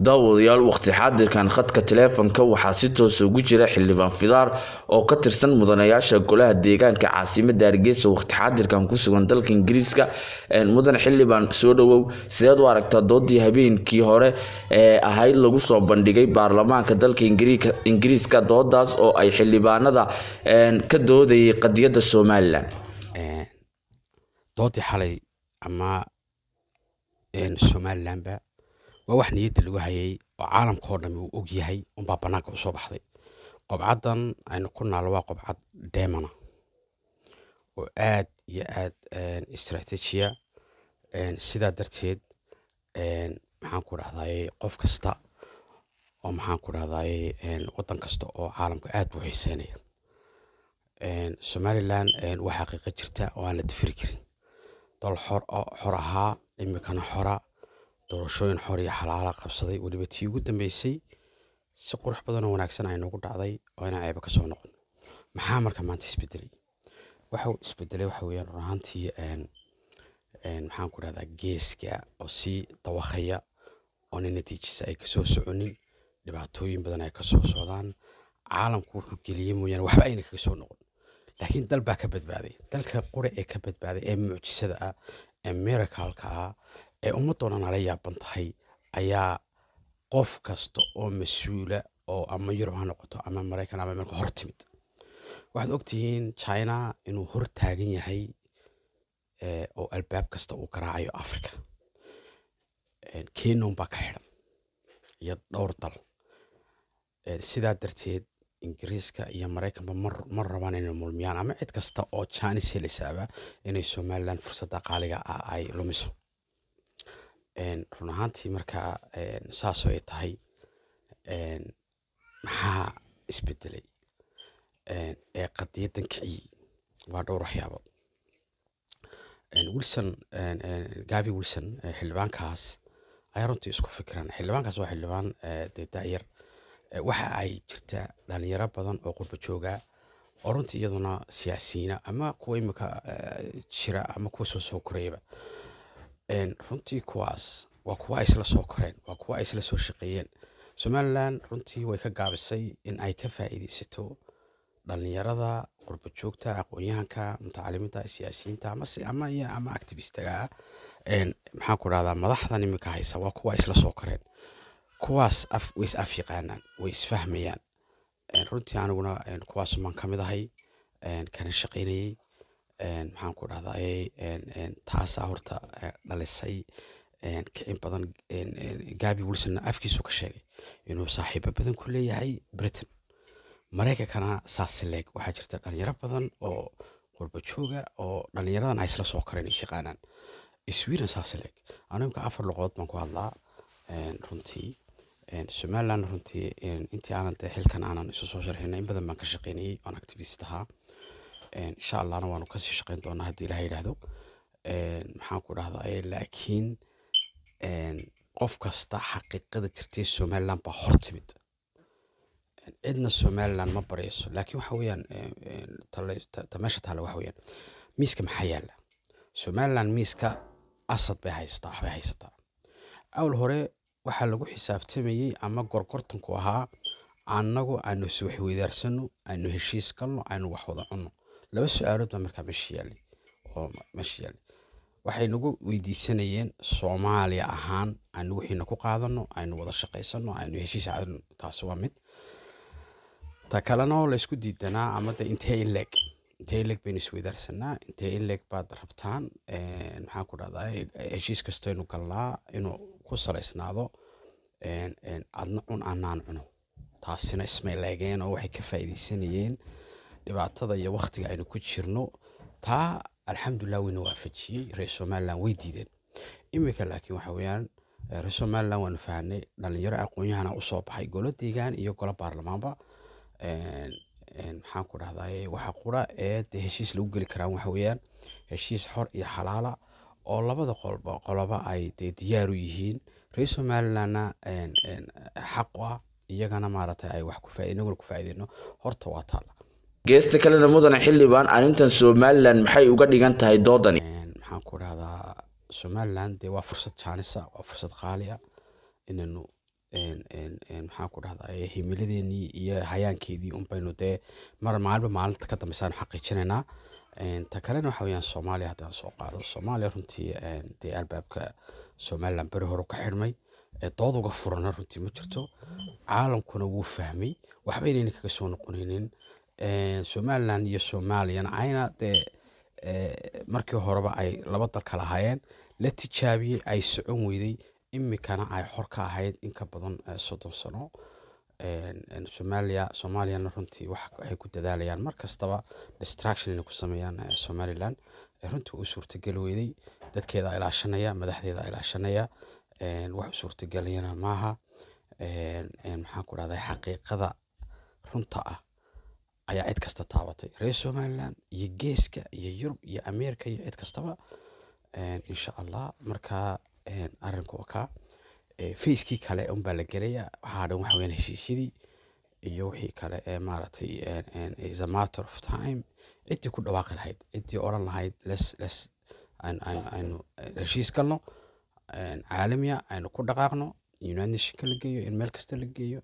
daawadayaal waqti xaadirkan khadka taleefanka waxaa si toos ugu jira xildhibaan Fidaar oo ka tirsan mudanayaasha golaha deegaanka caasimadda Hargeysa waqti xaadirkan ku sugan dalka Ingiriiska mudan xildhibaan soo dhawow sidaad u aragtaa doodii habeenkii hore ee ahayd lagu soo bandhigay baarlamaanka dalka Ingiriiska doodaas oo ay xildhibaanada ka doodayay qadiyadda Soomaaliland doodii xalay ama Soomaaliland ba wax niyada lagu hayay oo caalamka oo dhan uu og yahay baa banaanka u soo baxday qobcadan aynu ku naal waa qobcad deemana oo aad iyo aad istiraatiijiya sida darteed maxaan ku raahday qof kasta oo maxaan ku raahday wadan kasta oo caalamka aad u xiiseynaya Somaliland waxa xaqiiqo jirta oo aan la difiri karin dal xor ahaa imikana xora doorashooyin xor iyo xalaal qabsaday waliba tii ugu dambeysay si qurux badan oo wanaagsan ay noogu dhacday oo inaan ayba ka soo noqon maxaa marka maanta isbedelay waxa weeyaan runtii maxaan ku raahdaa geeska oo si dawaqaya oo natiijada ay ka soo soconin dhibaatooyin badan ay ka soo socdaan caalamku wuxuu geliyay mooyaan waxba ayna ka soo noqon laakiin dal baa ka badbaaday dalka qura ee ka badbaaday ee mucjisada ah ee miracle-ka ah ee ummadoona la yaaban tahay ayaa qof kasta oo mas'uula oo ama Yurub ha noqoto ama Mareykan ama Ameerika hor timid waxaad ogtihiin China inuu hor taagan yahay oo albaab kasta uu garaacayo Afrika Kenya baa ka xiran iyo dhowr dal sidaa darteed Ingiriiska iyo Mareykanba mar rabaan inay mulmiyaan ama cid kasta oo China helisaaba inay Somaliland fursadda qaaliga ah ay lumiso run ahaantii marka saas oo ay tahay maxaa isbedelay qadiyadan kiciyay waa dhowr waxyaabo Gavin Wilson xildhibaankaas ayaa runtii isku fikiraan xildhibaankaas waa xildhibaan daayar waxa ay jirta dhalinyaro badan oo qurba jooga oo runtii iyaduna siyaasiyiin ama kuwa imika jira ama kuwa soo korayba runtii kuwaas waa kuwa isla soo koreen waa kuwa isla soo shaqeeyeen Somaliland runtii way ka gaabisay in ay ka faa'iideysato dhalinyarada qurba joogta aqoonyahanka mutacalimiinta siyaasiyiinta ama activistiga maxaan ku raahdaa madaxdan imika haysa waa kuwa isla soo koreen kuwaas way af yaqaanaan way isfahmayaan runtii aniguna kuwaas man kamid ahay kana shaqeynayay maxaan ku raahdaa taasa horta dhalisay kicin badan Gavin Wilson afkiisu ka sheegay inuu saaxiibo badan ku leeyahay Britain Mareykankana saas leeg waxa jirta dhalinyaro badan oo qurba jooga oo dhalinyaradan ay isla soo koreen shaqaanaan Sweden saas leeg aniguna 4 luqadood baan ku hadlaa runtii Somaliland runtii intii aanan xilkan aanan isu soo sharxinay in badan baan ka shaqeynayay oo activist ahaa insha Allah waanu ka sii shaqeyn doonaa hadii Ilaahay yiraahdo maxaan ku raahdaa laakiin qof kasta xaqiiqada jirtay Somaliland baa hor timid cidna Somaliland ma barayso laakiin waxa weeyaan tamasha taala waxa weeyaan miiska maxaa yaala Somaliland miiska asad bay haysataa awl hore waxa lagu xisaabtamayay ama gorgortanku ahaa annagu aanu soo xweydaarsano aanu heshiis galno aanu wax wada cunno laba su'aalood baa markaa meesha yaali waxay nagu weydiisanayeen Soomaaliya ahaan aanu wixii ku qaadano aanu wada shaqeysano aanu heshiis caadno taas waa mid ta kalena la isku diidanaa ama intee in leeg baynu isweydaarsanaa intee in leeg baad rabtaan maxaan ku raahdaa heshiis kasta inuu galnaa inuu ku saleysnaado adna aanaan cuno taasina ismay leegeen oo waxay ka faa'iideysanayeen dhibaatada iyo waqtiga aynu ku jirno taa alxamdulillah wayna waafajiyay reer Somaliland way diideen imika laakiin waxa weeyaan reer Somaliland waanu fahanay dhalinyaro aqoonyahana u soo baxay golo deegaan iyo golo baarlamaanba maxaan ku raahdaa waxa qura heshiis lagu gali karaa waxa weeyaan heshiis xor iyo xalaala oo labada qolba ay diyaar u yihiin reer Somalilandna xaq ah iyagana maaragtay ay wax ku faa'iideyno horta waa taala geesta kalena mudane xildhibaan arintan Somaliland maxay uga dhigan tahay doodani maxaan ku raahdaa Somaliland waa fursad jaanisa waa fursad qaali ah inaynu maxaan ku dhahdaa himiladeenii iyo hayaankeedii unbaynu dee maalinta ka dambeysaan xaqiijinaynaa. Ta kalena waxa weeyaan Soomaaliya haddaan soo qaado, Soomaaliya runtii dee albaabka Somaliland beri hore ka xidhmay, dood uga furana runtii ma jirto. Caalamkuna wuu fahmay waxba inayna kaga soo noqonaynin. Somaliland iyo Soomaaliyana ayna dee markii horeba ay laba dal kala ahaayeen, la tijaabiyey, ay socon weyday, imikana ay xor ka ahayd in ka badan 30 sano. Soomaaliyana runtii waxay ku dadaalayaan mar kastaba distraction inay ku sameeyaan Somaliland. Runtii u suurtagal weyday, dadkeeda ilaashanaya, madaxdeeda ilaashanaya, wax u suurtagelayana maaha. Maxaan ku dhahdaa xaqiiqada runta ah ayaa cid kasta taabatay, reer Somaliland iyo geeska iyo Yurub iyo Ameerika iyo cid kastaba. Insha Allah markaa arrinku waa kaa facekii kale unbaa la gelayaa. Waxaa dhan waxa weeyaan heshiisyadii iyo wixii kale maaragtay is a matter of time. Ciddii ku dhawaaqi lahayd, ciddii odhan lahayd aynu heshiis galno caalamiya, aynu ku dhaqaaqno, United Nationska la geeyo, in meel kasta la geeyo,